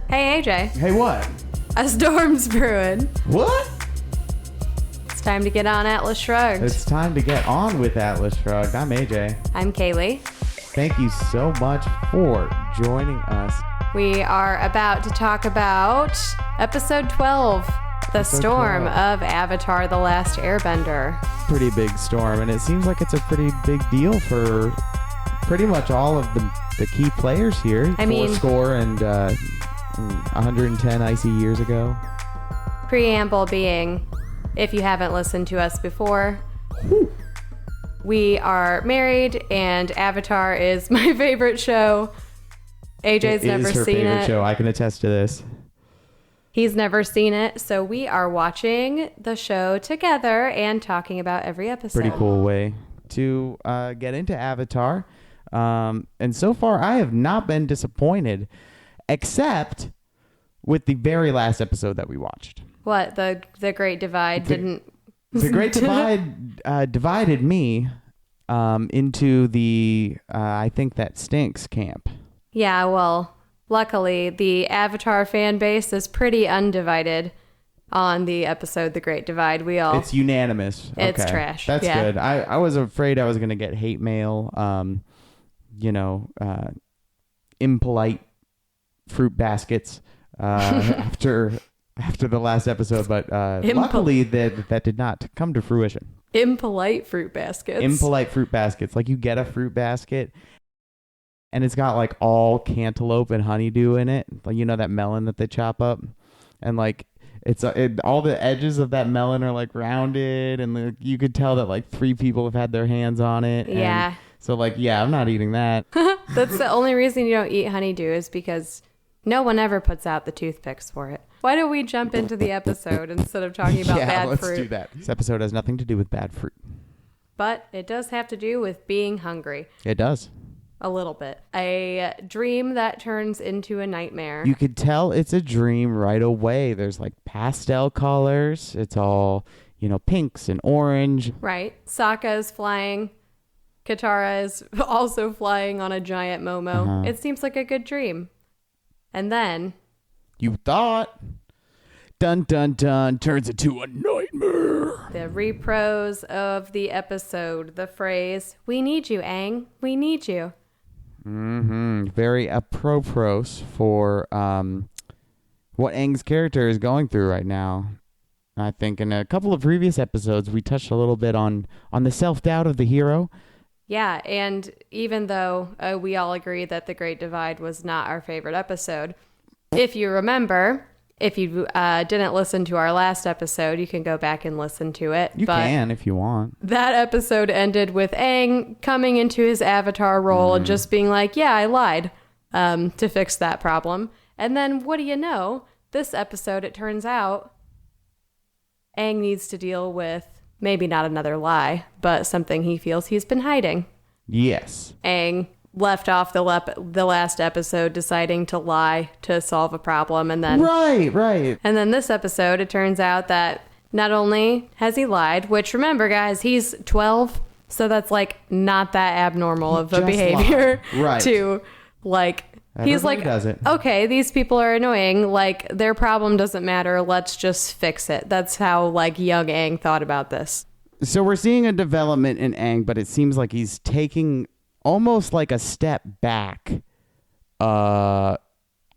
Hey, AJ. Hey, what? A storm's brewing. What? It's time to get on Atlas Shrugged. It's time to get on with Atlas Shrugged. I'm AJ. I'm Kaylee. Thank you so much for joining us. We are about to talk about episode 12, The Storm 12. of Avatar: The Last Airbender. Pretty big storm, and it seems like it's a pretty big deal for pretty much all of the key players here. I mean, score and 110 icy years ago. Preamble being, if you haven't listened to us before, we are married, and Avatar is my favorite show. AJ's never It is her seen favorite it. show. I can attest to this. He's never seen it, so we are watching the show together and talking about every episode. Pretty cool way to get into Avatar. And so far, I have not been disappointed, except with the very last episode that we watched. What? The Great Divide didn't... The Great Divide divided me into the, I think that stinks camp. Yeah, well, luckily, the Avatar fan base is pretty undivided on the episode The Great Divide. It's unanimous. It's Okay. trash. That's Yeah. good. I was afraid I was going to get hate mail, impolite fruit baskets after the last episode, but luckily that did not come to fruition. Impolite fruit baskets. Impolite fruit baskets. Like, you get a fruit basket and it's got like all cantaloupe and honeydew in it. Like, you know, that melon that they chop up, and like all the edges of that melon are like rounded, and like, you could tell that like 3 people have had their hands on it. Yeah. And so like, yeah, I'm not eating that. That's the only reason you don't eat honeydew, is because no one ever puts out the toothpicks for it. Why don't we jump into the episode instead of talking about bad let's fruit? do that. This episode has nothing to do with bad fruit. But it does have to do with being hungry. It does. A little bit. A dream that turns into a nightmare. You could tell it's a dream right away. There's like pastel colors. It's all, pinks and orange. Right. Sokka is flying. Katara is also flying on a giant Momo. Uh-huh. It seems like a good dream. And then... You thought. Dun, dun, dun. Turns into a nightmare. The repros of the episode. The phrase, "We need you, Aang. We need you." Mm-hmm. Very apropos for what Aang's character is going through right now. I think in a couple of previous episodes, we touched a little bit on the self-doubt of the hero. Yeah, and even though we all agree that The Great Divide was not our favorite episode, if you remember, if you didn't listen to our last episode, you can go back and listen to it. You can if you want. That episode ended with Aang coming into his avatar role and just being like, yeah, I lied to fix that problem. And then what do you know? This episode, it turns out, Aang needs to deal with maybe not another lie, but something he feels he's been hiding. Yes. Aang left off the last episode deciding to lie to solve a problem, and then Right. and then this episode, it turns out that not only has he lied, which, remember guys, he's 12, so that's like not that abnormal of a Just behavior. lied. Right. To like he's Everybody like, does it. okay, these people are annoying, like their problem doesn't matter, let's just fix it. That's how like young Aang thought about this. So we're seeing a development in Aang, but it seems like he's taking almost like a step back on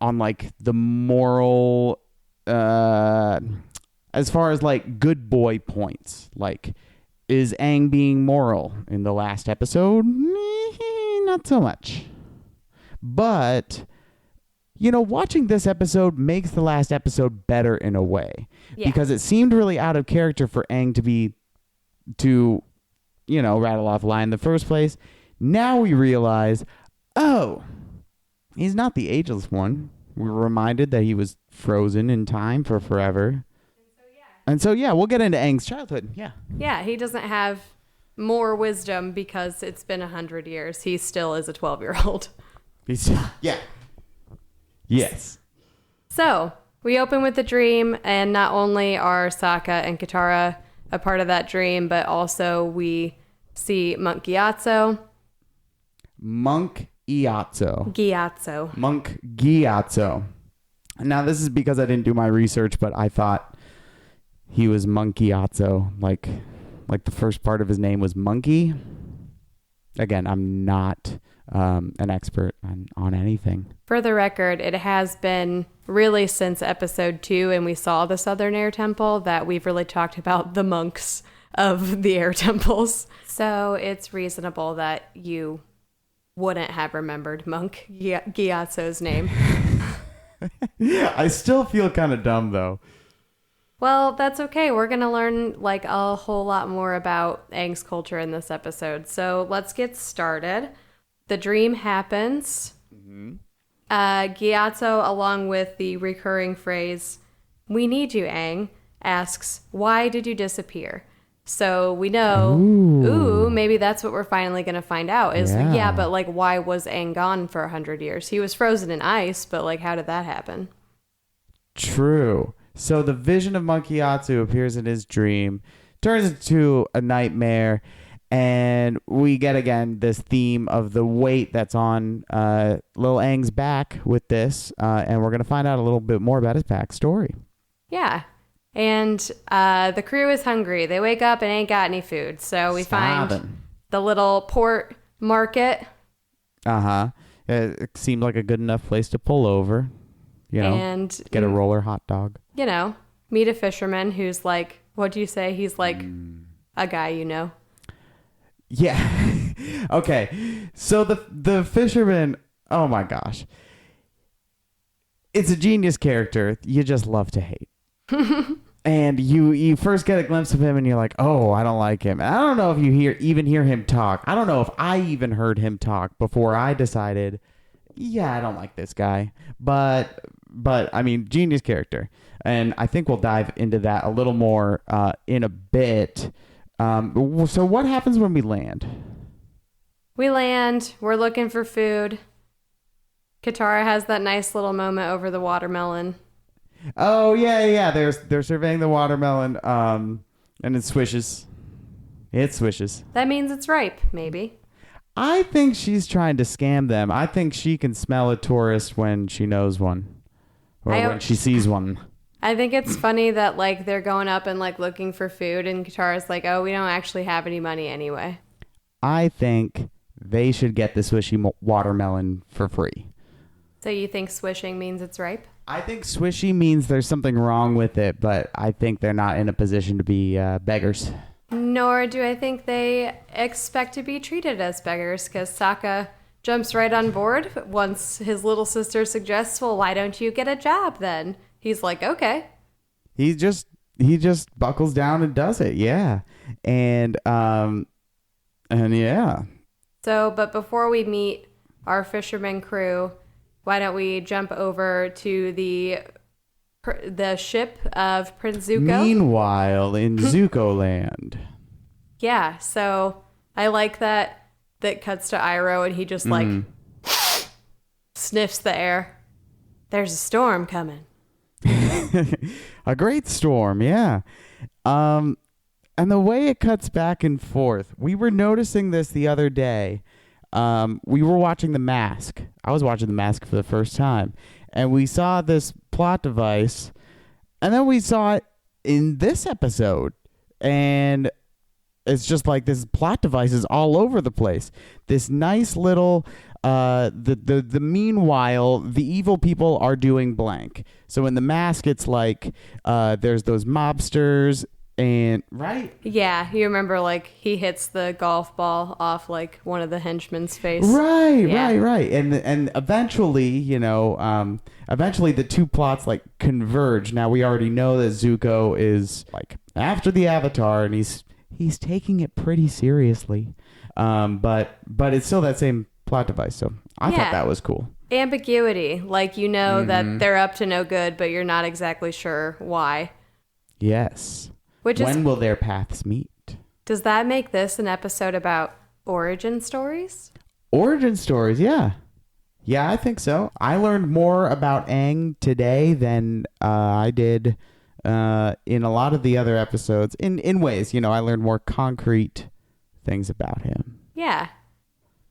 like the moral as far as like good boy points. Like, is Aang being moral in the last episode? Not so much. But watching this episode makes the last episode better in a way. Yeah. Because it seemed really out of character for Aang to rattle off a lie in the first place. Now we realize, he's not the ageless one. We're reminded that he was frozen in time for forever. And so, we'll get into Aang's childhood. Yeah. Yeah, he doesn't have more wisdom because it's been 100 years. He still is a 12-year-old. Yeah. Yes. So, we open with the dream, and not only are Sokka and Katara a part of that dream, but also we see Monk Gyatso. Monk Gyatso. Gyatso. Monk Gyatso. Now, this is because I didn't do my research, but I thought he was Monkeyatso, like the first part of his name was Monkey. Again, I'm not an expert on anything. For the record, it has been really since episode 2 and we saw the Southern Air Temple that we've really talked about the monks of the air temples. So it's reasonable that you wouldn't have remembered Monk Gyatso's name. I still feel kind of dumb, though. Well, that's okay. We're going to learn like a whole lot more about Aang's culture in this episode. So let's get started. The dream happens. Mm-hmm. Gyatso, along with the recurring phrase, "We need you, Aang," asks, "Why did you disappear?" So we know, maybe that's what we're finally going to find out is, but like, why was Aang gone for 100 years? He was frozen in ice, but like, how did that happen? True. So the vision of Monkeyatsu appears in his dream, turns into a nightmare, and we get again this theme of the weight that's on Lil Aang's back with this, and we're going to find out a little bit more about his backstory. Yeah. And the crew is hungry. They wake up and ain't got any food. So we find the little port market. It seemed like a good enough place to pull over, and get a roller hot dog. Meet a fisherman who's like, what do you say? He's like a guy, Yeah. Okay. So the fisherman, oh my gosh. It's a genius character you just love to hate. And you first get a glimpse of him and you're like, oh, I don't like him. And I don't know if you even hear him talk. I don't know if I even heard him talk before I decided, yeah, I don't like this guy. But I mean, genius character. And I think we'll dive into that a little more in a bit. So what happens when we land? We land. We're looking for food. Katara has that nice little moment over the watermelon. Oh, yeah. They're surveying the watermelon, and it swishes. It swishes. That means it's ripe, maybe. I think she's trying to scam them. I think she can smell a tourist when she knows one. Or when she sees one. I think it's funny that, like, they're going up and, like, looking for food, and Katara's like, oh, we don't actually have any money anyway. I think they should get the swishy watermelon for free. So you think swishing means it's ripe? I think swishy means there's something wrong with it, but I think they're not in a position to be beggars. Nor do I think they expect to be treated as beggars, because Sokka jumps right on board once his little sister suggests, well, why don't you get a job then? He's like, okay. He just buckles down and does it, yeah. And yeah. So, but before we meet our fisherman crew, why don't we jump over to the ship of Prince Zuko? Meanwhile, in Zuko land. Yeah, so I like that cuts to Iroh and he just like sniffs the air. There's a storm coming. A great storm, yeah. And the way it cuts back and forth, we were noticing this the other day. We were watching The Mask. I was watching The Mask for the first time. And we saw this plot device. And then we saw it in this episode. And it's just like this plot device is all over the place. This nice little... the meanwhile, the evil people are doing blank. So in The Mask, it's like there's those mobsters... And right? Yeah, you remember like he hits the golf ball off like one of the henchmen's face. Right. And eventually, eventually the two plots like converge. Now we already know that Zuko is like after the Avatar and he's taking it pretty seriously. But it's still that same plot device. So I thought that was cool. Ambiguity, like that they're up to no good, but you're not exactly sure why. Yes. When will their paths meet? Does that make this an episode about origin stories? Origin stories, yeah. Yeah, I think so. I learned more about Aang today than I did in a lot of the other episodes. In ways, I learned more concrete things about him. Yeah.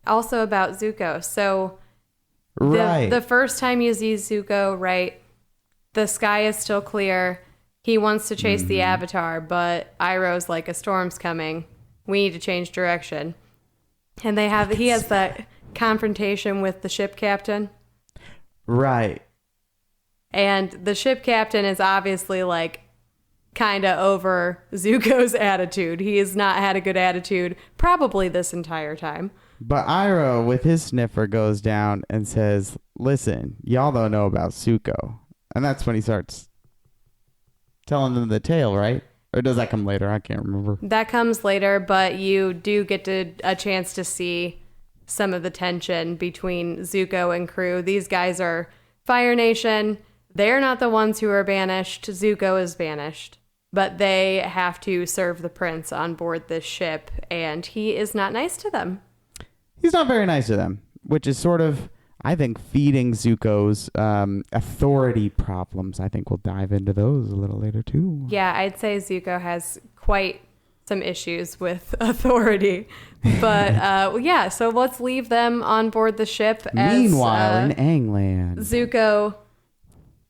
Also about Zuko. So right. The first time you see Zuko, right, the sky is still clear. He wants to chase the Avatar, but Iroh's like, a storm's coming. We need to change direction. And he has that confrontation with the ship captain. Right. And the ship captain is obviously like kind of over Zuko's attitude. He has not had a good attitude probably this entire time. But Iroh, with his sniffer, goes down and says, listen, y'all don't know about Zuko. And that's when he starts telling them the tale, right? Or does that come later? I can't remember. That comes later, but you do get a chance to see some of the tension between Zuko and crew. These guys are Fire Nation. They're not the ones who are banished. Zuko is banished. But they have to serve the prince on board this ship, and he is not nice to them. He's not very nice to them, which is sort of, I think, feeding Zuko's authority problems. I think we'll dive into those a little later, too. Yeah, I'd say Zuko has quite some issues with authority. But, yeah, so let's leave them on board the ship. Meanwhile, in Aangland, Zuko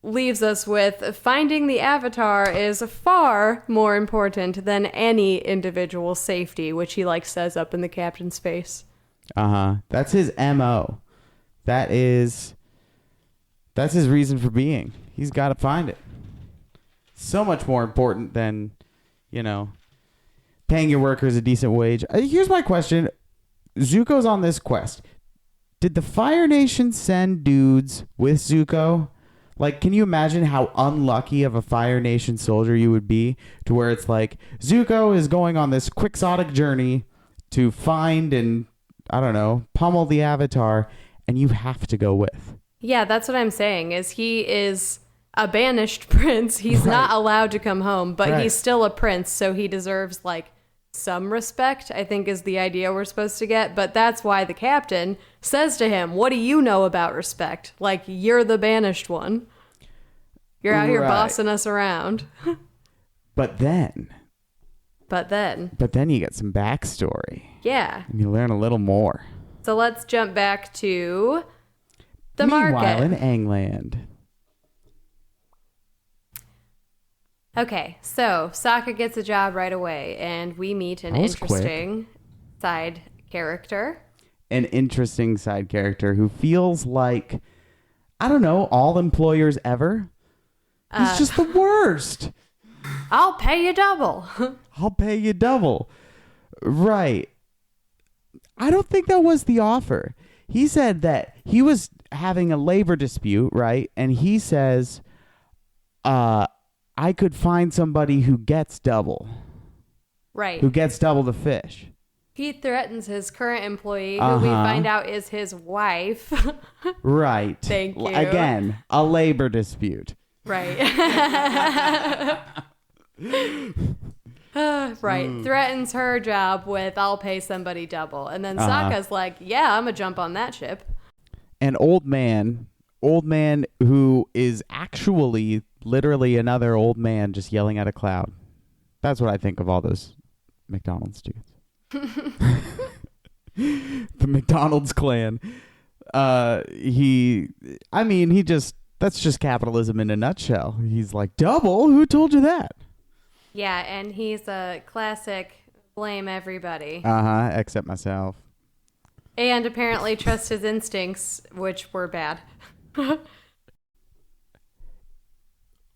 leaves us with finding the Avatar is far more important than any individual safety, which he says up in the captain's face. That's his MO. That's his reason for being. He's got to find it. So much more important than, paying your workers a decent wage. Here's my question. Zuko's on this quest. Did the Fire Nation send dudes with Zuko? Can you imagine how unlucky of a Fire Nation soldier you would be to where it's like, Zuko is going on this quixotic journey to find and, I don't know, pummel the Avatar, and you have to go with. Yeah, that's what I'm saying, is he is a banished prince. He's not allowed to come home, but he's still a prince, so he deserves, some respect, I think is the idea we're supposed to get. But that's why the captain says to him, what do you know about respect? You're the banished one. You're out here bossing us around. But then you get some backstory. Yeah. And you learn a little more. So let's jump back to the market. Meanwhile, in Aangland. Okay, so Sokka gets a job right away, and we meet an interesting side character. An interesting side character who feels like, I don't know, all employers ever. He's just the worst. I'll pay you double. I'll pay you double. Right. I don't think that was the offer. He said that he was having a labor dispute, right? And he says, I could find somebody who gets double. Right. Who gets double the fish. He threatens his current employee, who we find out is his wife. Right. Thank you. Again, a labor dispute. Right. Right. Threatens her job with, I'll pay somebody double. And then Sokka's like, yeah, I'm going to jump on that ship. An old man who is actually literally another old man just yelling at a cloud. That's what I think of all those McDonald's dudes. The McDonald's clan. That's just capitalism in a nutshell. He's like, double? Who told you that? Yeah, and he's a classic blame everybody. Except myself. And apparently trust his instincts, which were bad.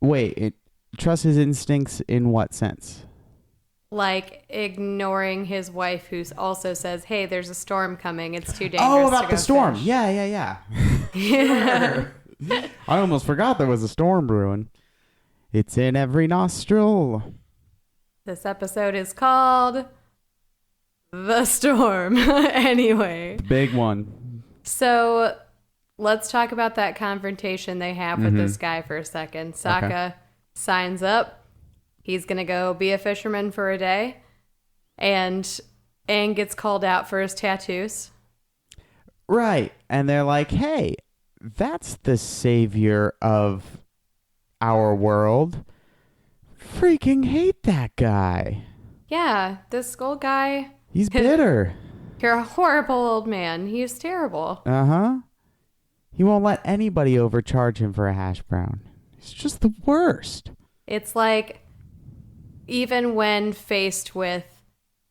Wait, trust his instincts in what sense? Ignoring his wife, who also says, hey, there's a storm coming. It's too dangerous about to go the storm. fish. Yeah. I almost forgot there was a storm brewing. It's in every nostril. This episode is called The Storm. Anyway. The big one. So let's talk about that confrontation they have with this guy for a second. Sokka signs up. He's going to go be a fisherman for a day. And Aang gets called out for his tattoos. Right. And they're like, hey, that's the savior of our world. Freaking hate that guy. Yeah, this skull guy. He's bitter. You're a horrible old man. He's terrible. He won't let anybody overcharge him for a hash brown. He's just the worst. It's like, even when faced with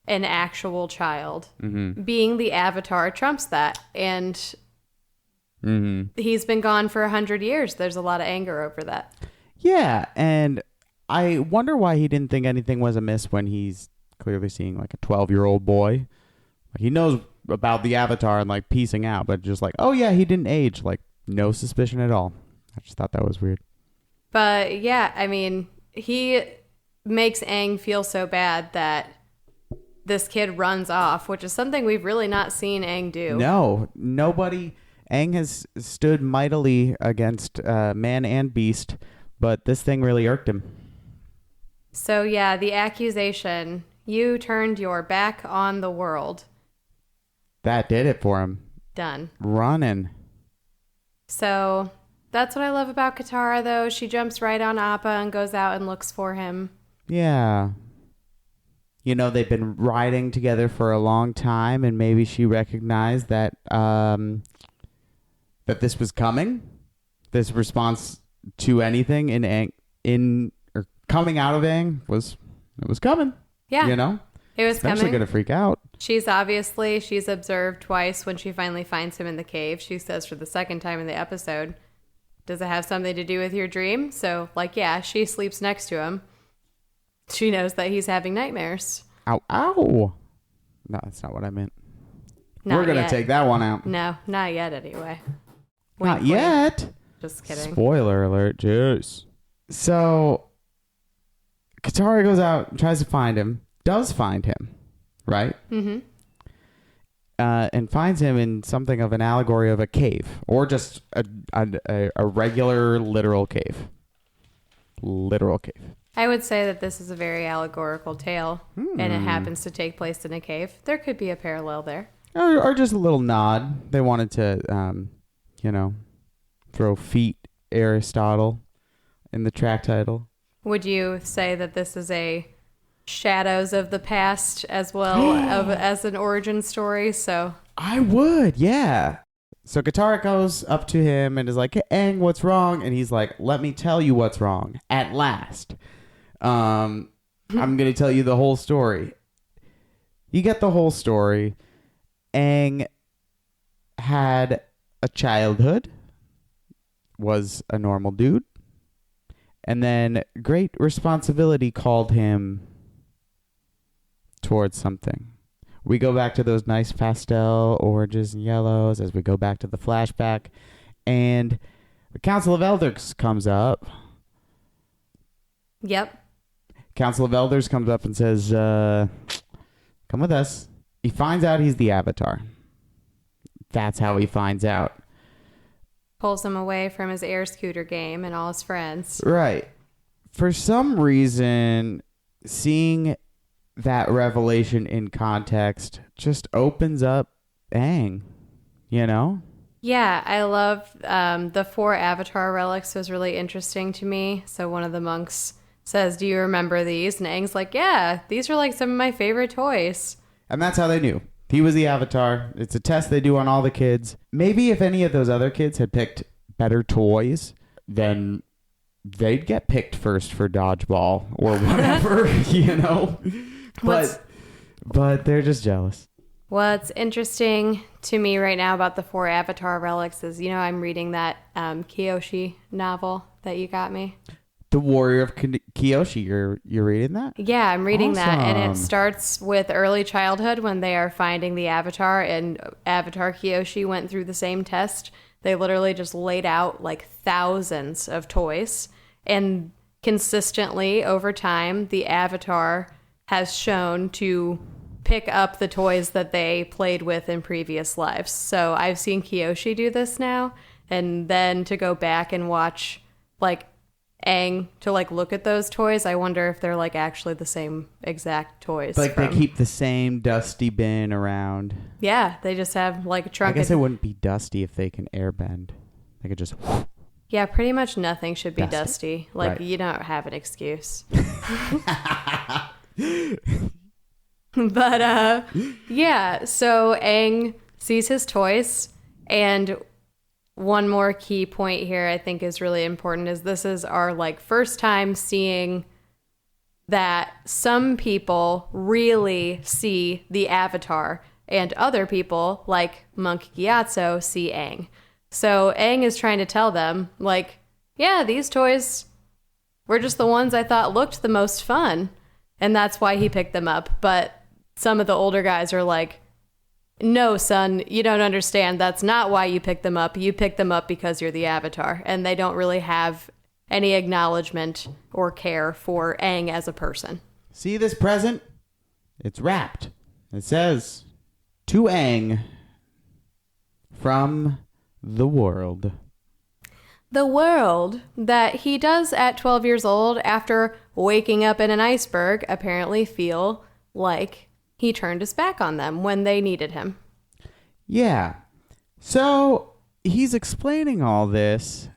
an actual child, being the avatar trumps that. And he's been gone for 100 years. There's a lot of anger over that. Yeah, and I wonder why he didn't think anything was amiss when he's clearly seeing like a 12-year-old boy. He knows about the avatar and like piecing out, but just like, oh yeah, he didn't age. Like no suspicion at all. I just thought that was weird. But yeah, I mean, he makes Aang feel so bad that this kid runs off, which is something we've really not seen Aang do. No, nobody. Aang has stood mightily against man and beast, but this thing really irked him. So yeah, the accusation, you turned your back on the world. That did it for him. Done. Running. So that's what I love about Katara, though. She jumps right on Appa and goes out and looks for him. Yeah. You know, they've been riding together for a long time, and maybe she recognized that that this was coming. This response to anything in Aang, or coming out of Aang was coming. Yeah. You know? It was Eventually coming. Gonna freak out. She's observed twice when she finally finds him in the cave. She says for the second time in the episode, does it have something to do with your dream? So, like, yeah, she sleeps next to him. She knows that he's having nightmares. Ow, ow. No, that's not what I meant. We're going to yet. take that one out. No, not yet anyway. Not Wink, wink. yet. Just kidding. Spoiler alert, jeez. So, Katara goes out and tries to find him. Does find him, right? Mm-hmm. And finds him in something of an allegory of a cave, or just a regular literal cave. Literal cave. I would say that this is a very allegorical tale, and it happens to take place in a cave. There could be a parallel there. Or just a little nod. They wanted to, throw feet Aristotle in the track title. Would you say that this is a shadows of the past as well as an origin story? So I would, yeah. So Katara goes up to him and is like, hey, Aang, what's wrong? And he's like, let me tell you what's wrong. At last. I'm going to tell you the whole story. You get the whole story. Aang had a childhood, was a normal dude, and then great responsibility called him towards something. We go back to those nice pastel oranges and yellows as we go back to the flashback, and the Council of Elders comes up. Yep. Council of Elders comes up and says, come with us. He finds out he's the Avatar. That's how he finds out. Pulls him away from his air scooter game and all his friends. Right. For some reason, seeing that revelation in context just opens up Aang, you know? Yeah, I love the 4 Avatar relics was really interesting to me. So one of the monks says, do you remember these? And Aang's like, yeah, these are like some of my favorite toys. And that's how they knew. He was the Avatar. It's a test they do on all the kids. Maybe if any of those other kids had picked better toys, then they'd get picked first for dodgeball or whatever, you know? But they're just jealous. What's interesting to me right now about the 4 Avatar relics is, I'm reading that Kyoshi novel that you got me. The Warrior of Kyoshi, you're reading that? Yeah, I'm reading that, and it Awesome. starts with early childhood when they are finding the Avatar, and Avatar Kyoshi went through the same test. They literally just laid out like thousands of toys, and consistently over time, the Avatar has shown to pick up the toys that they played with in previous lives. So I've seen Kyoshi do this now, and then to go back and watch like Aang to like look at those toys, I wonder if they're like actually the same exact toys. Like they keep the same dusty bin around. Yeah, they just have like a trunk. I guess it wouldn't be dusty if they can airbend. They could just... Yeah, pretty much nothing should be dusty. Like Right. you don't have an excuse. But yeah, so Aang sees his toys, and one more key point here I think is really important is this is our like first time seeing that some people really see the Avatar and other people like Monk Gyatso see Aang. So Aang is trying to tell them like, yeah, these toys were just the ones I thought looked the most fun. And that's why he picked them up. But some of the older guys are like, no, son, you don't understand. That's not why you picked them up. You picked them up because you're the Avatar. And they don't really have any acknowledgement or care for Aang as a person. See this present? It's wrapped. It says, to Aang, from the world. The world that he does at 12 years old after waking up in an iceberg apparently feel like he turned his back on them when they needed him. Yeah. So he's explaining all this,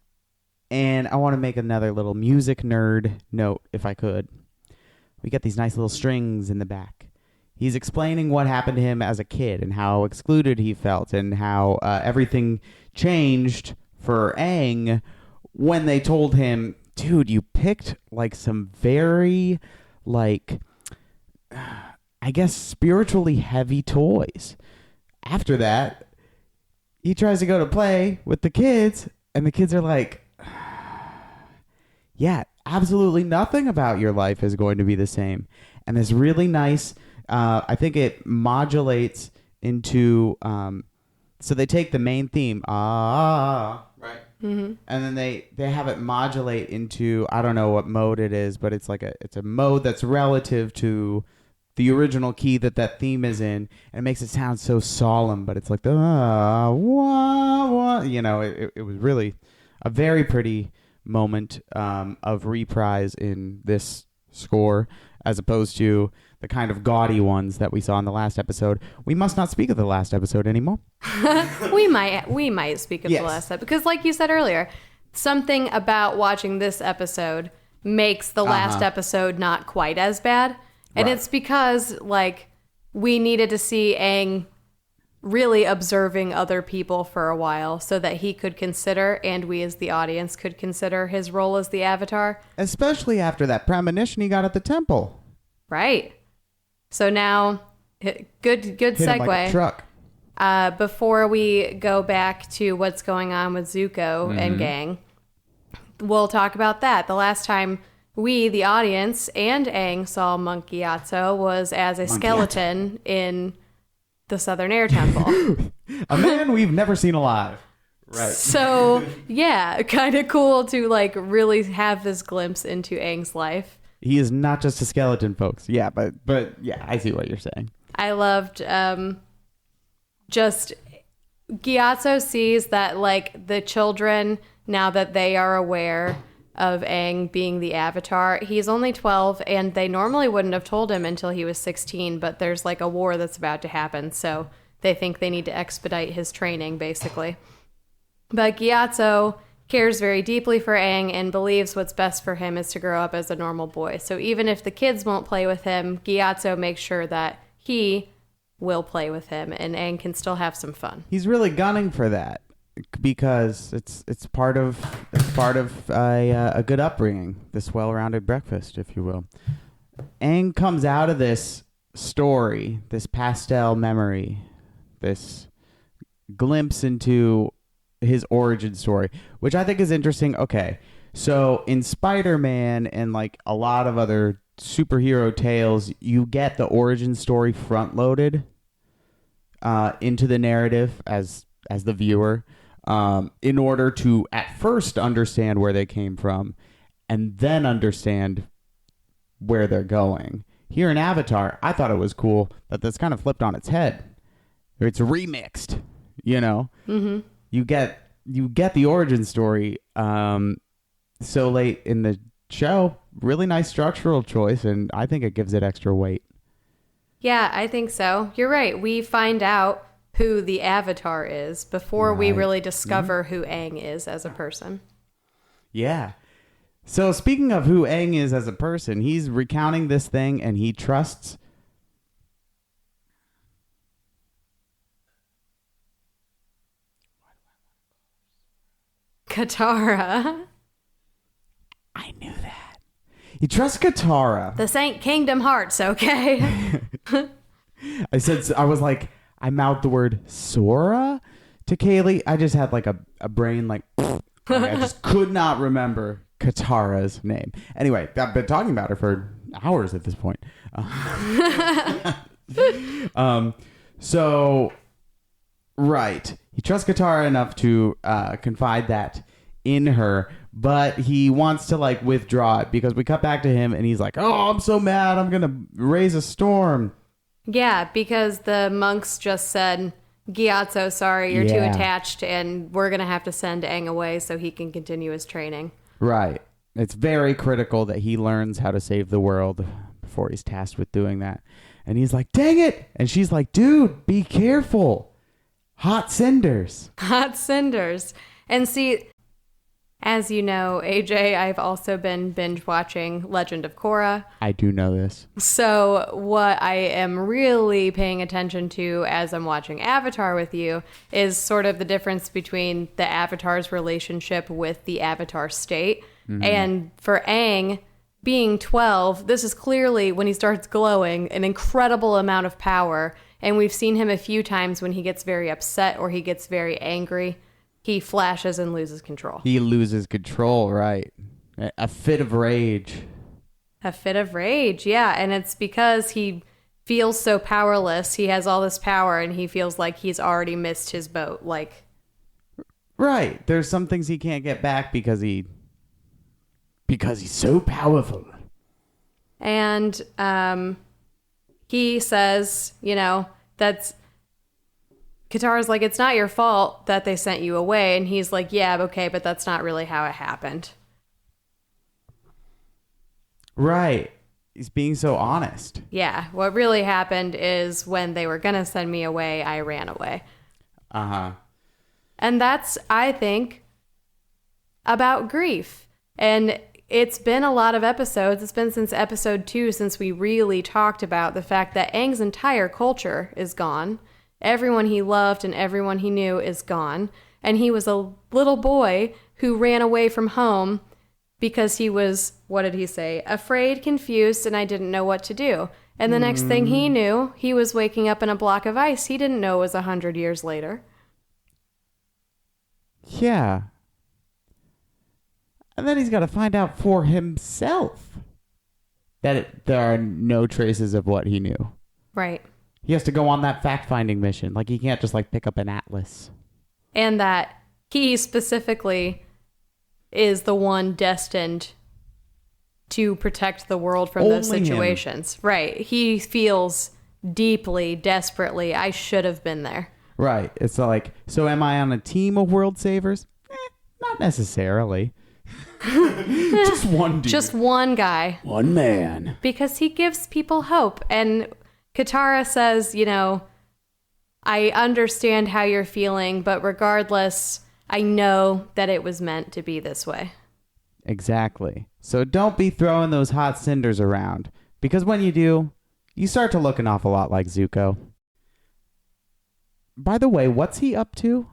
and I want to make another little music nerd note, if I could. We got these nice little strings in the back. He's explaining what happened to him as a kid and how excluded he felt and how everything changed for Aang when they told him, dude, you picked like some very like I guess spiritually heavy toys. After that, he tries to go to play with the kids and the kids are like, yeah, absolutely nothing about your life is going to be the same. And this really nice I think it modulates into so they take the main theme right, and then they have it modulate into, I don't know what mode it is, but it's like it's a mode that's relative to the original key that theme is in, and it makes it sound so solemn, but it's like the wah, you know, it was really a very pretty moment of reprise in this score, as opposed to the kind of gaudy ones that we saw in the last episode. We must not speak of the last episode anymore. we might speak of the last episode because, like you said earlier, something about watching this episode makes the last episode not quite as bad, and it's because like we needed to see Aang really observing other people for a while so that he could consider, and we as the audience could consider, his role as the Avatar. Especially after that premonition he got at the temple. Right. So now, good Hit segue. him like a truck. Before we go back to what's going on with Zuko and gang, we'll talk about that. The last time we, the audience, and Aang saw Monk Gyatso was as a skeleton in the Southern Air Temple. A man we've never seen alive. Right. So, yeah, kind of cool to like really have this glimpse into Aang's life. He is not just a skeleton, folks. Yeah, but yeah, I see what you're saying. I loved just Gyatso sees that like the children, now that they are aware of Aang being the Avatar, he's only 12 and they normally wouldn't have told him until he was 16, but there's like a war that's about to happen, so they think they need to expedite his training basically. But Gyatso cares very deeply for Aang and believes what's best for him is to grow up as a normal boy. So even if the kids won't play with him, Gyatso makes sure that he will play with him and Aang can still have some fun. He's really gunning for that because it's part of a good upbringing, this well-rounded breakfast, if you will. Aang comes out of this story, this pastel memory, this glimpse into his origin story, which I think is interesting. Okay, so in Spider-Man and like a lot of other superhero tales, you get the origin story front-loaded into the narrative as the viewer, in order to at first understand where they came from and then understand where they're going. Here in Avatar, I thought it was cool that that's kind of flipped on its head. It's remixed, you know? Mm-hmm. You get the origin story so late in the show. Really nice structural choice, and I think it gives it extra weight. Yeah, I think so. You're right. We find out who the Avatar is before we really discover who Aang is as a person. Yeah. So speaking of who Aang is as a person, he's recounting this thing, and he trusts... Katara. I knew that. He trusts Katara. This ain't Kingdom Hearts, okay? I mouthed the word Sora to Kaylee. I just had like a brain like, I just could not remember Katara's name. Anyway, I've been talking about her for hours at this point. So, right. He trusts Katara enough to confide that in her, but he wants to like withdraw it because we cut back to him and he's like, oh, I'm so mad. I'm going to raise a storm. Yeah, because the monks just said, Gyatso, sorry, you're too attached, and we're going to have to send Aang away so he can continue his training. Right. It's very critical that he learns how to save the world before he's tasked with doing that. And he's like, dang it. And she's like, dude, be careful. Hot cinders. Hot cinders. And see, as you know, AJ, I've also been binge watching Legend of Korra. I do know this. So what I am really paying attention to as I'm watching Avatar with you is sort of the difference between the Avatar's relationship with the Avatar state. Mm-hmm. And for Aang, being 12, this is clearly, when he starts glowing, an incredible amount of power. And we've seen him a few times when he gets very upset or he gets very angry. He flashes and loses control. He loses control, right. A fit of rage. A fit of rage, yeah. And it's because he feels so powerless. He has all this power and he feels like he's already missed his boat. Like, right. There's some things he can't get back because he's so powerful. And he says, that's... Katara's like, it's not your fault that they sent you away. And he's like, yeah, okay, but that's not really how it happened. Right. He's being so honest. Yeah. What really happened is when they were going to send me away, I ran away. Uh-huh. And that's, I think, about grief. And it's been a lot of episodes. It's been since episode 2 since we really talked about the fact that Aang's entire culture is gone. Everyone he loved and everyone he knew is gone. And he was a little boy who ran away from home because he was, what did he say? Afraid, confused, and I didn't know what to do. And the next thing he knew, he was waking up in a block of ice. He didn't know it was 100 years later. Yeah. And then he's got to find out for himself that there are no traces of what he knew. Right. He has to go on that fact-finding mission. Like, he can't just, pick up an atlas. And that he specifically is the one destined to protect the world from those situations. Him. Right. He feels deeply, desperately, I should have been there. Right. It's like, so am I on a team of world savers? Not necessarily. Just one dude. Just one guy. One man. Because he gives people hope. And Katara says, I understand how you're feeling, but regardless, I know that it was meant to be this way. Exactly. So don't be throwing those hot cinders around, because when you do, you start to look an awful lot like Zuko. By the way, what's he up to?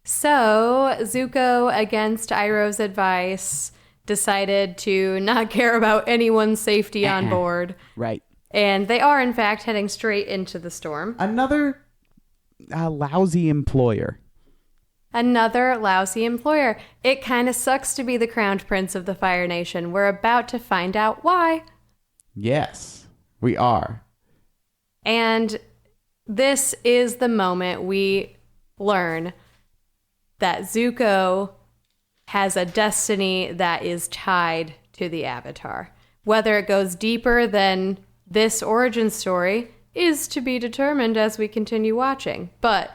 So Zuko, against Iroh's advice, decided to not care about anyone's safety on board. Right. And they are, in fact, heading straight into the storm. Another lousy employer. Another lousy employer. It kind of sucks to be the crowned prince of the Fire Nation. We're about to find out why. Yes, we are. And this is the moment we learn that Zuko has a destiny that is tied to the Avatar. Whether it goes deeper than this origin story is to be determined as we continue watching. But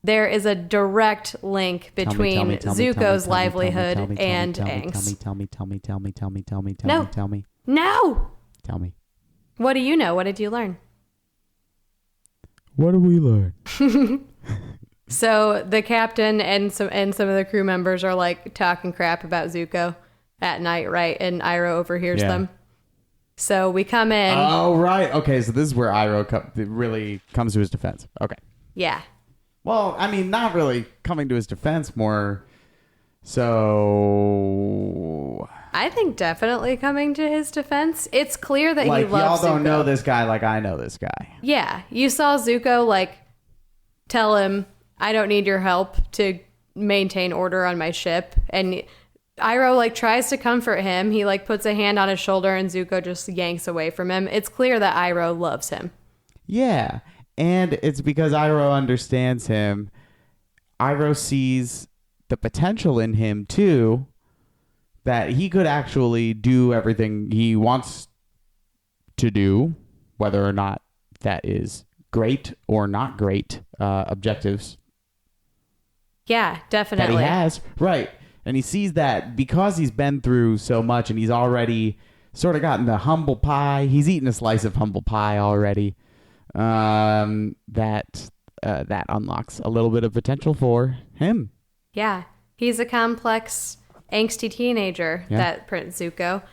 there is a direct link between Zuko's livelihood and Aang's. Tell me. No! Tell me. What do you know? What did you learn? What did we learn? So the captain and some of the crew members are talking crap about Zuko at night, right? And Iroh overhears them. So we come in. Oh, right. Okay, so this is where Iroh really comes to his defense. Okay. Yeah. Well, I mean, not really coming to his defense, more So I think definitely coming to his defense. It's clear that he loves y'all don't Zuko. know this guy like I know this guy. Yeah, you saw Zuko tell him, "I don't need your help to maintain order on my ship," and Iroh tries to comfort him. He puts a hand on his shoulder, and Zuko just yanks away from him. It's clear that Iroh loves him. Yeah, and it's because Iroh understands him. Iroh sees the potential in him too, that he could actually do everything he wants to do, whether or not that is great or not great objectives. Yeah, definitely. That he has, right. And he sees that because he's been through so much and he's already sort of gotten the humble pie. He's eaten a slice of humble pie already. That unlocks a little bit of potential for him. Yeah, he's a complex, angsty teenager, that Prince Zuko.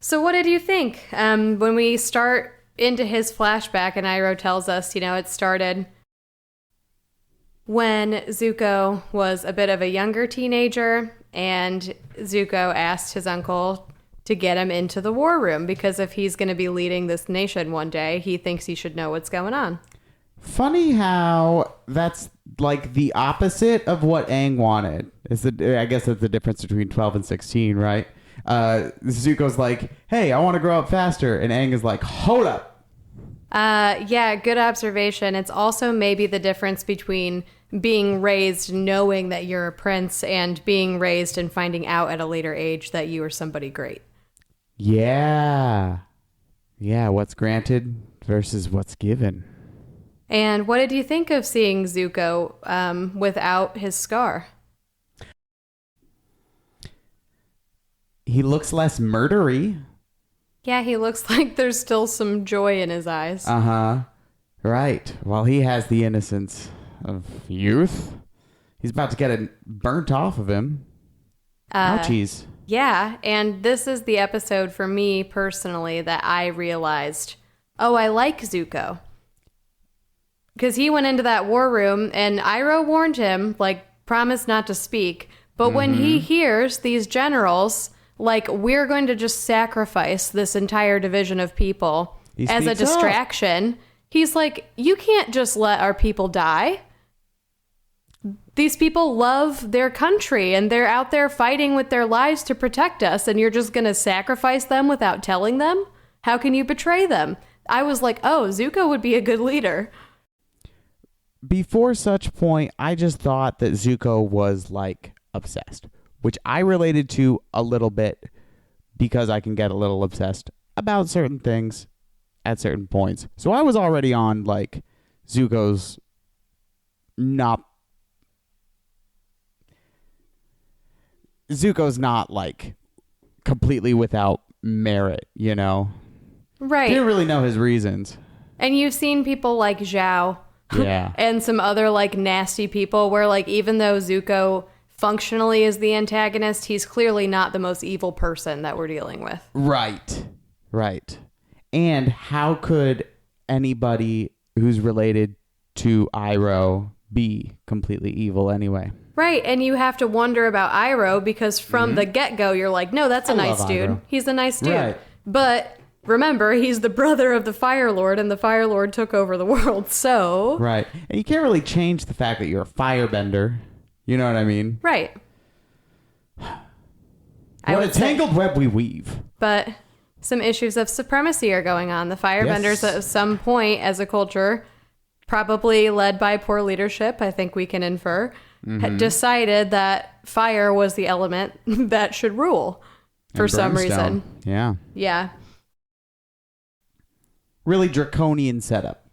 So what did you think? When we start into his flashback and Iroh tells us, it started when Zuko was a bit of a younger teenager and Zuko asked his uncle to get him into the war room because if he's going to be leading this nation one day, he thinks he should know what's going on. Funny how that's the opposite of what Aang wanted. I guess that's the difference between 12 and 16, right? Zuko's like, hey, I want to grow up faster. And Aang is like, hold up. Yeah, good observation. It's also maybe the difference between being raised knowing that you're a prince and being raised and finding out at a later age that you are somebody great. Yeah. Yeah, what's granted versus what's given. And what did you think of seeing Zuko without his scar? He looks less murdery. Yeah, he looks like there's still some joy in his eyes. Uh-huh. Right. While he has the innocence of youth, he's about to get it burnt off of him. Ouchies. Yeah, and this is the episode for me personally that I realized, oh, I like Zuko. Because he went into that war room and Iroh warned him, promise not to speak. But when he hears these generals, we're going to just sacrifice this entire division of people as a distraction. He's like, you can't just let our people die. These people love their country and they're out there fighting with their lives to protect us. And you're just going to sacrifice them without telling them? How can you betray them? I was like, oh, Zuko would be a good leader. Before such point, I just thought that Zuko was obsessed, which I related to a little bit because I can get a little obsessed about certain things at certain points. So I was already on Zuko's not completely without merit, Right. Didn't really know his reasons. And you've seen people like Zhao. Yeah. And some other nasty people where even though Zuko functionally is the antagonist, he's clearly not the most evil person that we're dealing with. Right. And how could anybody who's related to Iroh be completely evil anyway? Right, and you have to wonder about Iroh because from the get-go you're like, no, that's a nice dude. Iroh. He's a nice dude. Right. But remember, he's the brother of the Fire Lord, and the Fire Lord took over the world, so... Right. And you can't really change the fact that you're a firebender. You know what I mean? Right. What a tangled web we weave. But some issues of supremacy are going on. The firebenders at some point as a culture, probably led by poor leadership, I think we can infer, had decided that fire was the element that should rule for some reason. Yeah. Yeah. Really draconian setup.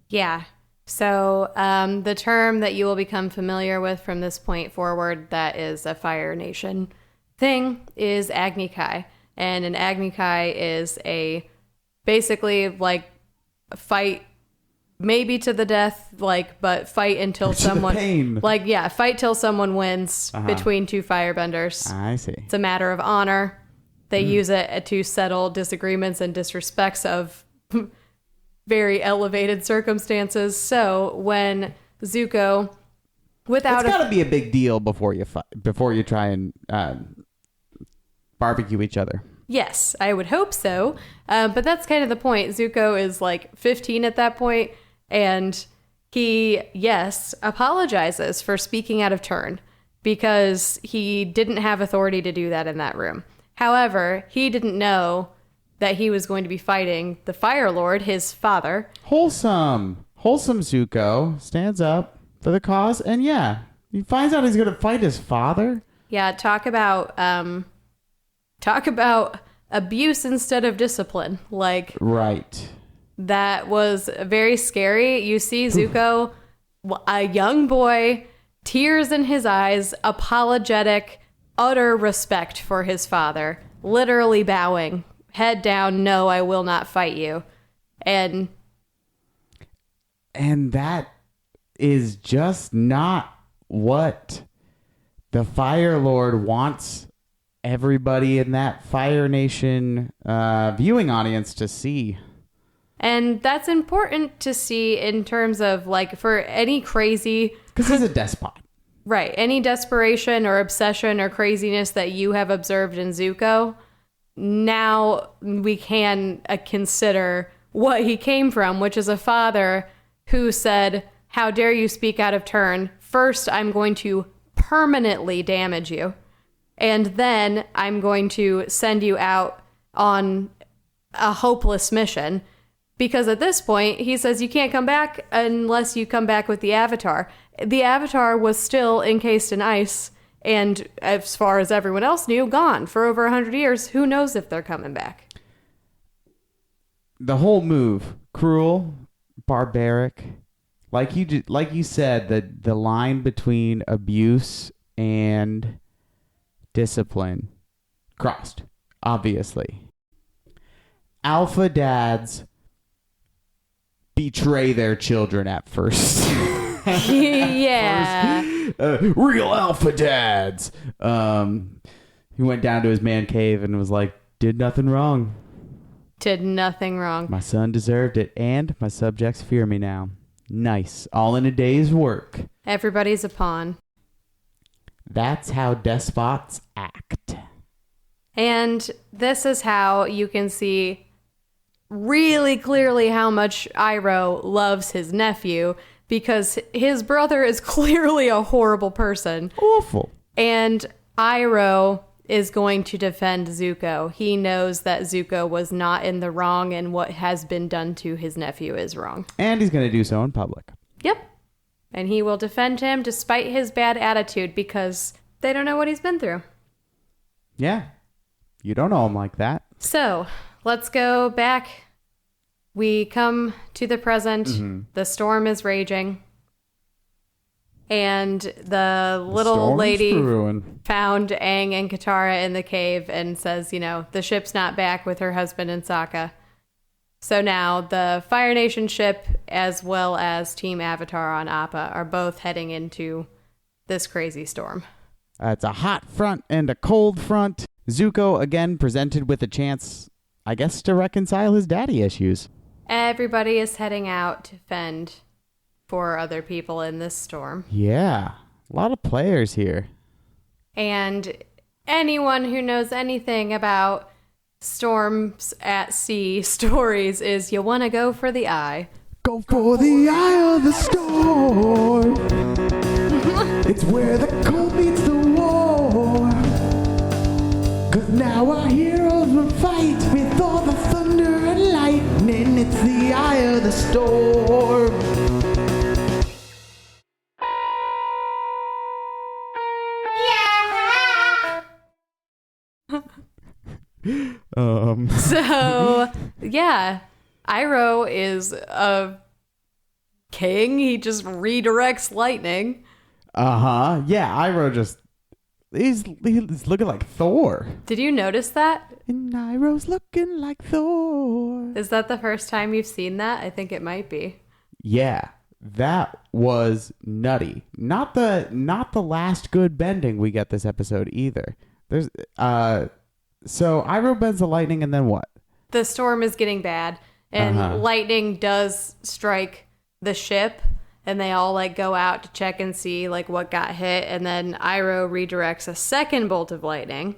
Yeah. So the term that you will become familiar with from this point forward that is a Fire Nation thing is Agni Kai. And an Agni Kai is basically a fight maybe to the death, but fight until someone... pain. Fight till someone wins between two firebenders. I see. It's a matter of honor. They use it to settle disagreements and disrespects of very elevated circumstances. So when Zuko Without it's got to be a big deal before you try and barbecue each other. Yes, I would hope so. But that's kind of the point. Zuko is like 15 at that point, and he, yes, apologizes for speaking out of turn because he didn't have authority to do that in that room. However, he didn't know that he was going to be fighting the Fire Lord, his father. Wholesome Zuko stands up for the cause, and yeah, he finds out he's going to fight his father. Yeah, talk about abuse instead of discipline. Like, right. That was very scary. You see Zuko, a young boy, tears in his eyes, apologetic, utter respect for his father, literally bowing, head down, no, I will not fight you. And that is just not what the Fire Lord wants everybody in that Fire Nation viewing audience to see. And that's important to see in terms of, like, for any crazy... Because he's a despot. Right. Any desperation or obsession or craziness that you have observed in Zuko, now we can consider what he came from, which is a father who said, how dare you speak out of turn? First, I'm going to permanently damage you. And then I'm going to send you out on a hopeless mission. Because at this point, he says you can't come back unless you come back with the Avatar. The Avatar was still encased in ice, and as far as everyone else knew, gone for over 100 years. Who knows if they're coming back? The whole move, cruel, barbaric. Like you said, the line between abuse and discipline crossed, obviously. Alpha dads betray their children at first. Yeah. Real alpha dads. He went down to his man cave and was like, did nothing wrong. Did nothing wrong. My son deserved it, and my subjects fear me now. Nice. All in a day's work. Everybody's a pawn. That's how despots act. And this is how you can see really clearly how much Iroh loves his nephew, because his brother is clearly a horrible person. Awful. And Iroh is going to defend Zuko. He knows that Zuko was not in the wrong, and what has been done to his nephew is wrong. And he's going to do so in public. Yep. And he will defend him despite his bad attitude, because they don't know what he's been through. Yeah. You don't know him like that. So, let's go back. We come to the present. Mm-hmm. The storm is raging. And the little lady found Aang and Katara in the cave and says, the ship's not back with her husband and Sokka. So now the Fire Nation ship as well as Team Avatar on Appa are both heading into this crazy storm. It's a hot front and a cold front. Zuko again presented with a chance, I guess, to reconcile his daddy issues. Everybody is heading out to fend for other people in this storm. Yeah, a lot of players here. And anyone who knows anything about storms at sea stories is you want to go for the eye. Go for the eye of the storm. It's where the cold meets the war. 'Cause now our heroes will fight with all the thunder and lightning. It's the eye of the storm. So, yeah, Iroh is a king. He just redirects lightning. Uh-huh. Yeah, Iroh he's looking like Thor. Did you notice that? And Iroh's looking like Thor. Is that the first time you've seen that? I think it might be. Yeah, that was nutty. Not the last good bending we get this episode either. There's so Iroh bends the lightning, and then what? The storm is getting bad, and lightning does strike the ship, and they all like go out to check and see like what got hit, and then Iroh redirects a second bolt of lightning.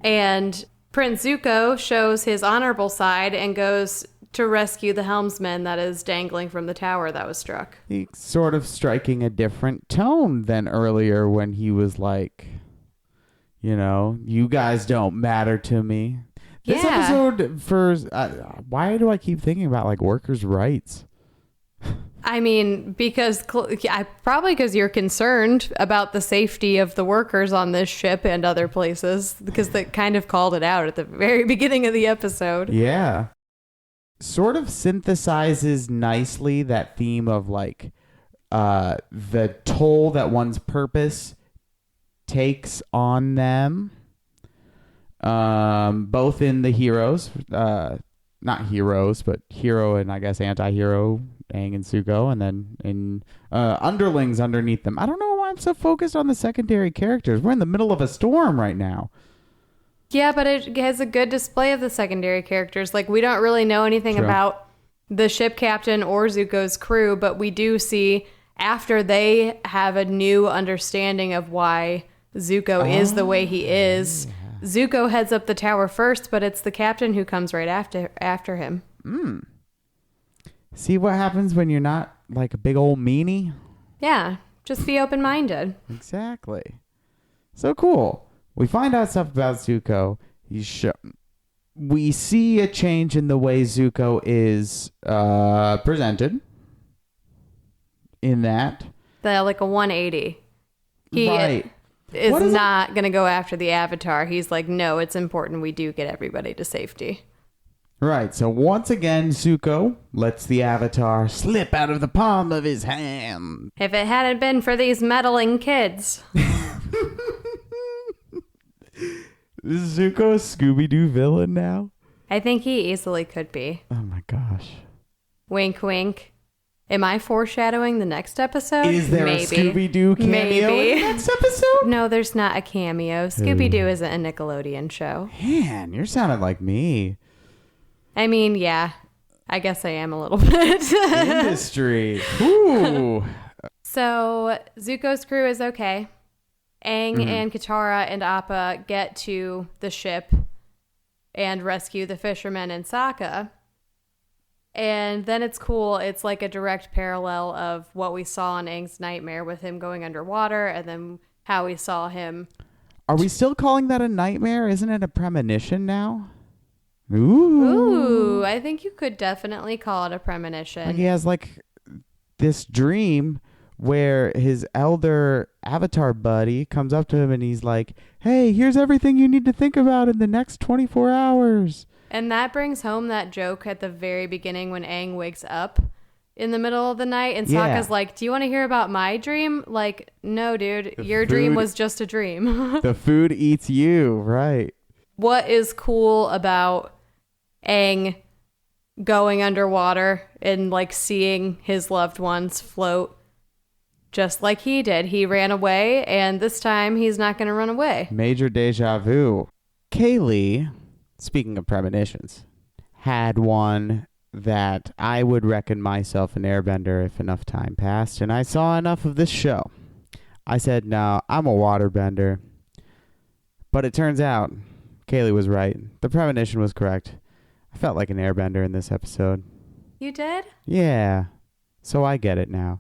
And Prince Zuko shows his honorable side and goes to rescue the helmsman that is dangling from the tower that was struck. He's sort of striking a different tone than earlier when he was like, you know, you guys don't matter to me. This episode, why do I keep thinking about like workers' rights? I mean, probably because you're concerned about the safety of the workers on this ship and other places, because they kind of called it out at the very beginning of the episode. Yeah. Sort of synthesizes nicely that theme of like the toll that one's purpose takes on them. Both in the heroes, not heroes, but hero and I guess anti-hero, Aang and Zuko, and then in underlings underneath them. I don't know why I'm so focused on the secondary characters. We're in the middle of a storm right now. Yeah, but it has a good display of the secondary characters. Like, we don't really know anything about the ship captain or Zuko's crew, but we do see after they have a new understanding of why Zuko is the way he is. Yeah. Zuko heads up the tower first, but it's the captain who comes right after him. See what happens when you're not like a big old meanie? Yeah, just be open-minded. Exactly. So cool. We find out stuff about Zuko. We see a change in the way Zuko is presented. In that, like a 180. He is not going to go after the Avatar. He's like, no, it's important we do get everybody to safety. Right. So once again, Zuko lets the Avatar slip out of the palm of his hand. If it hadn't been for these meddling kids. Is Zuko a Scooby-Doo villain now? I think he easily could be. Oh my gosh. Wink, wink. Am I foreshadowing the next episode? Is there a Scooby-Doo cameo in the next episode? No, there's not a cameo. Scooby-Doo isn't a Nickelodeon show. Man, you're sounding like me. I mean, yeah. I guess I am a little bit. Industry. Ooh. So, Zuko's crew is okay. Aang and Katara and Appa get to the ship and rescue the fishermen and Sokka. And then it's cool. It's like a direct parallel of what we saw in Aang's nightmare with him going underwater, and then how we saw him. Are we still calling that a nightmare? Isn't it a premonition now? Ooh. I think you could definitely call it a premonition. Like he has like this dream where his elder Avatar buddy comes up to him and he's like, hey, here's everything you need to think about in the next 24 hours. And that brings home that joke at the very beginning when Aang wakes up in the middle of the night and Sokka's like, do you want to hear about my dream? Like, no, dude, your dream was just a dream. The food eats you, right? What is cool about Aang going underwater and like seeing his loved ones float just like he did? He ran away, and this time he's not going to run away. Major deja vu. Kaylee, speaking of premonitions, had one that I would reckon myself an airbender if enough time passed, and I saw enough of this show. I said, no, I'm a waterbender. But it turns out Kaylee was right. The premonition was correct. I felt like an airbender in this episode. You did? Yeah. So I get it now.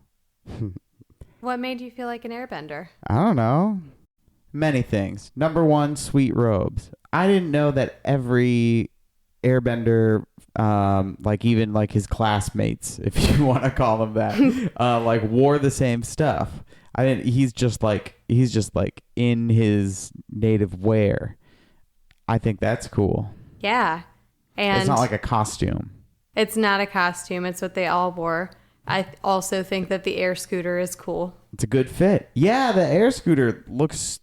What made you feel like an airbender? I don't know. Many things. Number one, sweet robes. I didn't know that every airbender, like even like his classmates, if you want to call them that, like wore the same stuff. I didn't. He's just like in his native wear. I think that's cool. Yeah, and it's not like a costume. It's not a costume. It's what they all wore. I also think that the air scooter is cool. It's a good fit. Yeah, the air scooter looks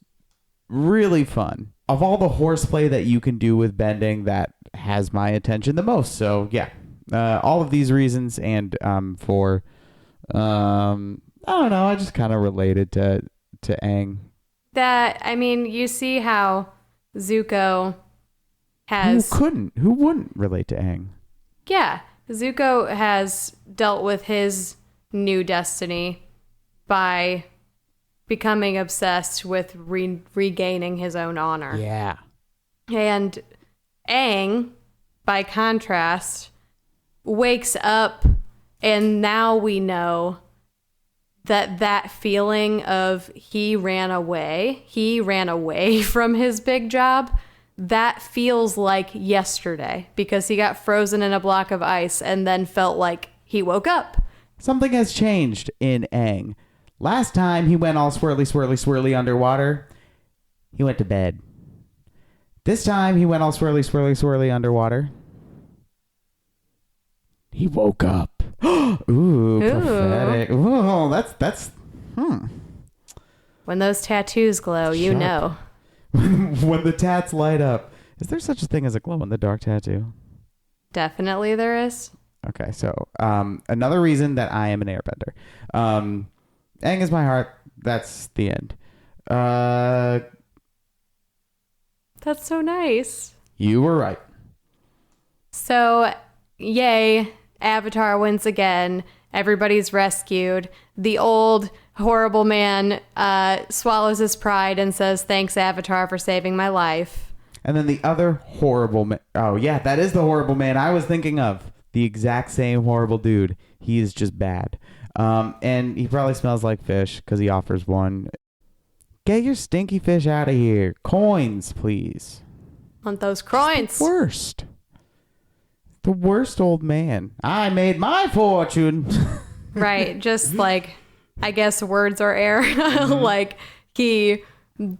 really fun. Of all the horseplay that you can do with bending, that has my attention the most. So yeah, all of these reasons, and for I don't know, I just kind of related to Aang. That, I mean, you see how Zuko has... Who wouldn't relate to Aang? Yeah, Zuko has dealt with his new destiny by becoming obsessed with regaining his own honor. Yeah. And Aang, by contrast, wakes up, and now we know that feeling of he ran away from his big job, that feels like yesterday because he got frozen in a block of ice and then felt like he woke up. Something has changed in Aang. Last time he went all swirly underwater, he went to bed. This time he went all swirly underwater. He woke up. Ooh, prophetic. Ooh, that's When those tattoos glow, you Sharp. know. When the tats light up. Is there such a thing as a glow-in-the-dark tattoo? Definitely there is. Okay, so another reason that I am an airbender. Aang is my heart. That's the end. That's so nice. You were right. So, yay, Avatar wins again. Everybody's rescued. The old horrible man swallows his pride and says, "Thanks, Avatar, for saving my life." And then the other horrible man. Oh, yeah, that is the horrible man I was thinking of. The exact same horrible dude. He is just bad. And he probably smells like fish because he offers one. Get your stinky fish out of here. Coins, please. Want those coins? Worst. The worst old man. I made my fortune. Right. Just like, I guess words are air. Like he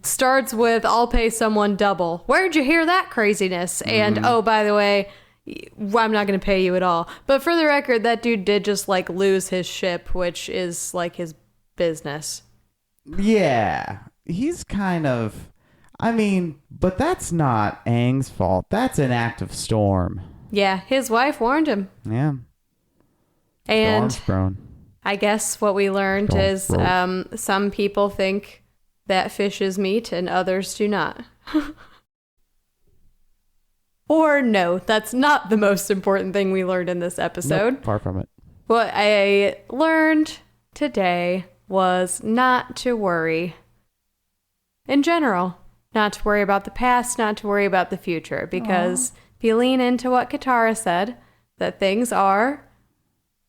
starts with, "I'll pay someone double. Where'd you hear that craziness?" And, "Oh, by the way, I'm not going to pay you at all." But for the record, that dude did just like lose his ship, which is like his business. Yeah. He's kind of, but that's not Aang's fault. That's an act of Storm. Yeah, his wife warned him. Yeah. And Storm's grown. I guess what we learned is some people think that fish is meat and others do not. Or no, that's not the most important thing we learned in this episode. Nope, far from it. What I learned today was not to worry. In general, not to worry about the past, not to worry about the future. Because if you lean into what Katara said, that things are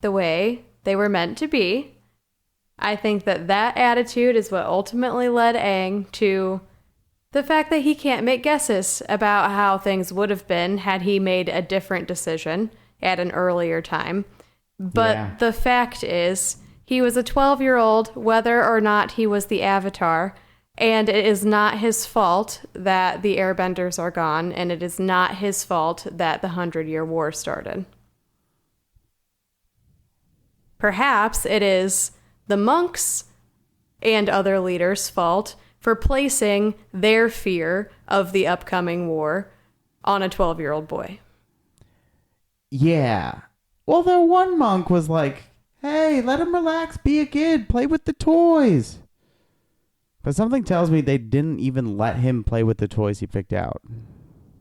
the way they were meant to be, I think that attitude is what ultimately led Aang to the fact that he can't make guesses about how things would have been had he made a different decision at an earlier time. But the fact is, he was a 12-year-old, whether or not he was the Avatar, and it is not his fault that the Airbenders are gone, and it is not his fault that the 100-Year War started. Perhaps it is the monks and other leaders' fault for placing their fear of the upcoming war on a 12-year-old boy. Yeah. Well, the one monk was like, "Hey, let him relax, be a kid, play with the toys." But something tells me they didn't even let him play with the toys he picked out.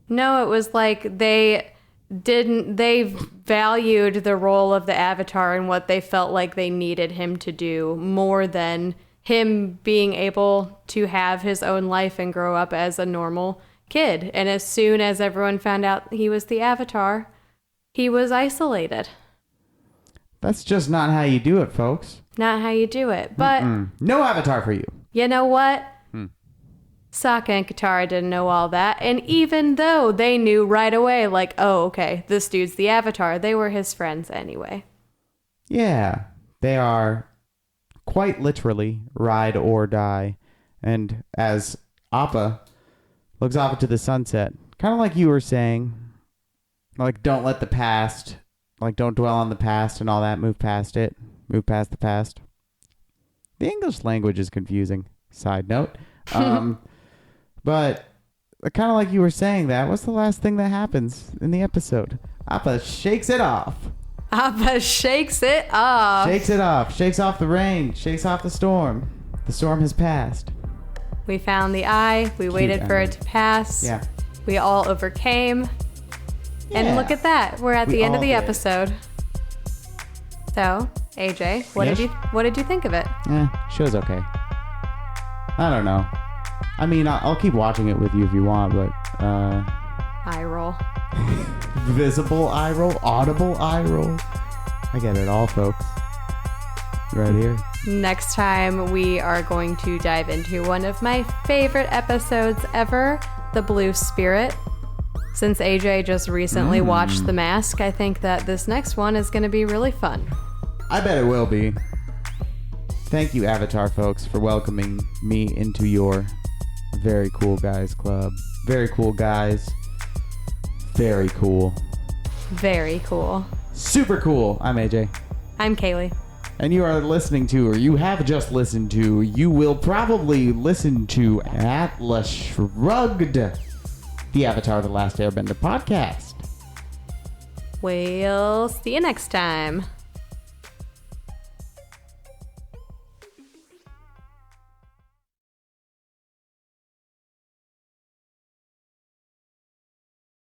No, it was like they valued the role of the Avatar and what they felt like they needed him to do more than him being able to have his own life and grow up as a normal kid. And as soon as everyone found out he was the Avatar, he was isolated. That's just not how you do it, folks. Not how you do it. But no Avatar for you. You know what? Sokka and Katara didn't know all that. And even though they knew right away, like, oh, okay, this dude's the Avatar, they were his friends anyway. Yeah, they are quite literally ride or die. And as Appa looks off into the sunset, kind of like you were saying, like, don't let the past, like, don't dwell on the past and all that, move past it, move past the past. The English language is confusing. Side note. But kind of like you were saying that, what's the last thing that happens in the episode? Appa shakes it off. Appa shakes it off. Shakes it off. Shakes off the rain. Shakes off the storm. The storm has passed. We found the eye. We waited for it to pass. Yeah. We all overcame. Yeah. And look at that. We're at the end of the episode. So, AJ, Yes? what did you think of it? Show's okay. I don't know. I mean, I'll keep watching it with you if you want, but Eye roll. visible eye roll, audible eye roll. I get it all, folks. Right here. Next time, we are going to dive into one of my favorite episodes ever, The Blue Spirit. Since AJ just recently watched The Mask, I think that this next one is going to be really fun. I bet it will be. Thank you, Avatar folks, for welcoming me into your very cool guys club. Very cool guys. Very cool. Very cool. Super cool. I'm AJ. I'm Kaylee. And you are listening to, or you have just listened to, you will probably listen to Atlas Shrugged, the Avatar The Last Airbender podcast. We'll see you next time.